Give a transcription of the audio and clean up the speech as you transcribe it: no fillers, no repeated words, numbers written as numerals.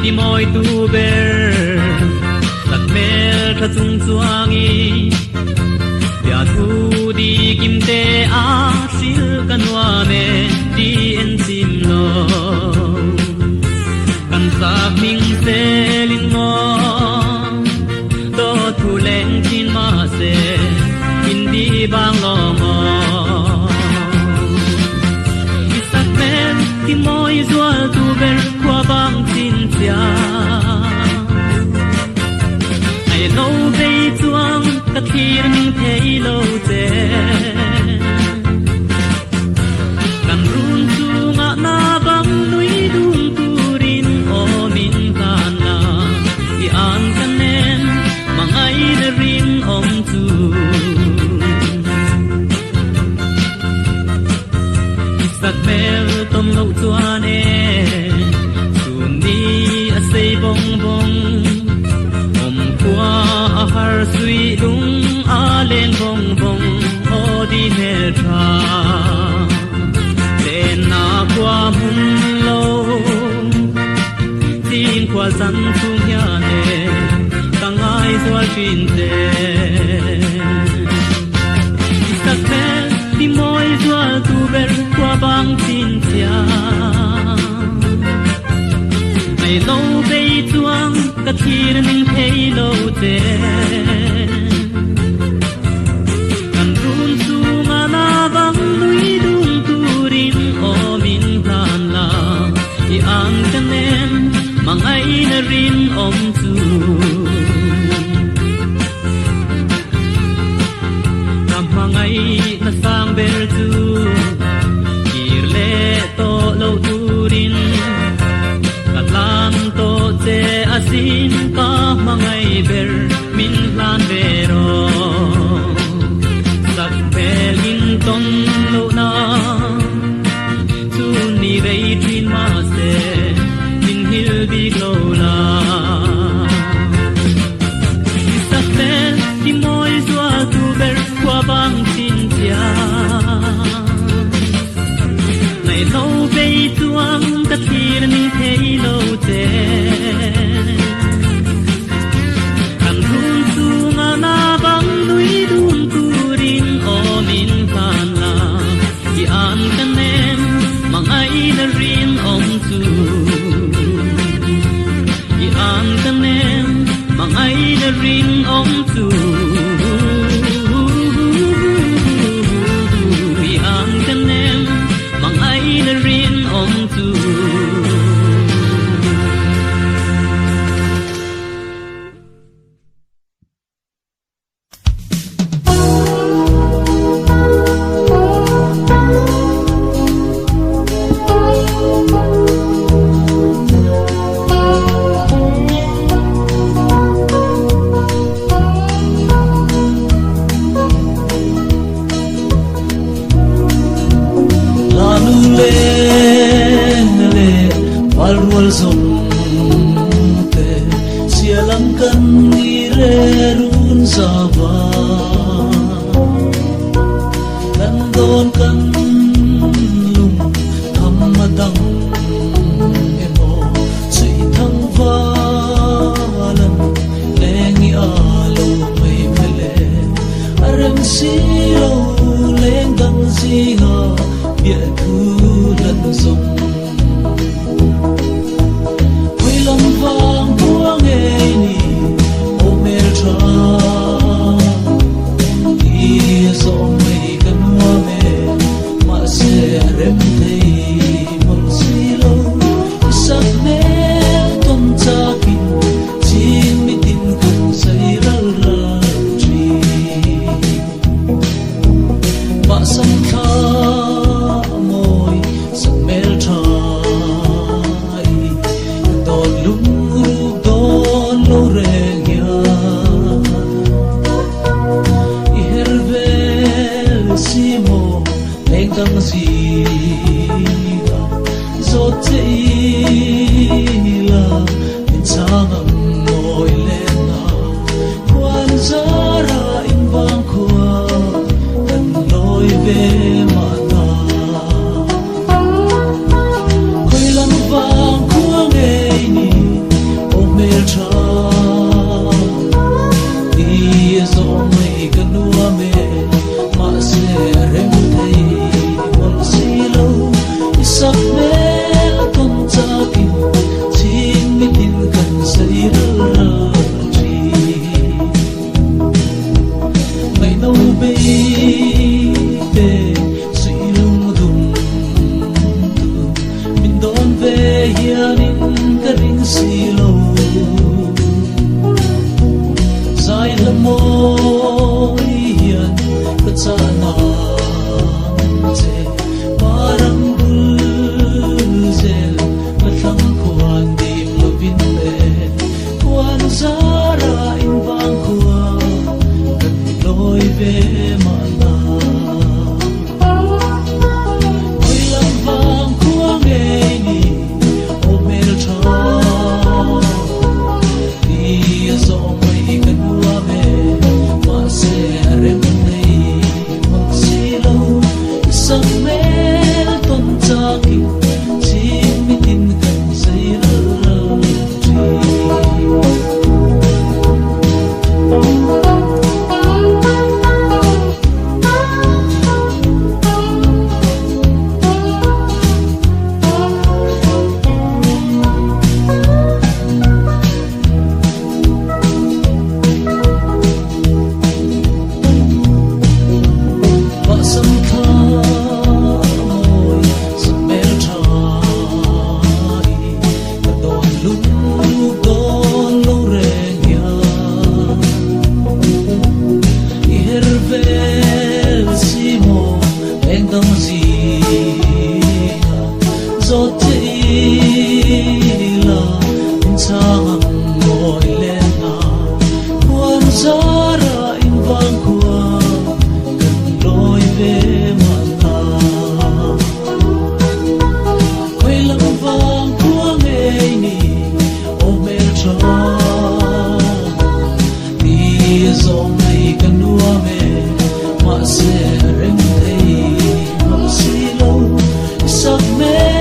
ti moi tu ber tak mel tha chung chuangi ya thu di kim te a sil kanwa me di en sim lo kan sak ming se lin mo do thu leng tin ma se in di bang lo mo isak men ti moi zual tu ber kwa bang tin sia ai lo ve chuang ka thir ning thei lo te kan run chu nga na bang nui dum turin o min kana i an kanen mangai na rin om tu isak mel tom lo chuan e sun ni a sei bong bong om kwa a har sui lung a len bong bong o di he tha len na kwa mun lo tin kwa san tu ya ne tangai zwal tin te isak mel ti moi zwal tu ber kwa bang tin tia ai lo ve chuang ka thir ning thei lo te kan run chu ma na bang lui dum turin o min tan la i an kanen mangai na rin om chu kam mangai na sang ber chu kir le to lo turin katlang to che asin ka mangai ber min lan vero sak pelin ton lo na tu ni vei trin ma se min hil bi lo la sak pel ti moi zua tu ber kwa bang tin tia nai lo vei tuang ka thir ning thei lo te kan run chu nga na bang lui dum turin o min kan la i an kanen mangai na rin om chu i an kanen mangai na rin om chu i an kanen mangai na rin om chu Some zong nei kan nuame ma se rem thei no si lo sak me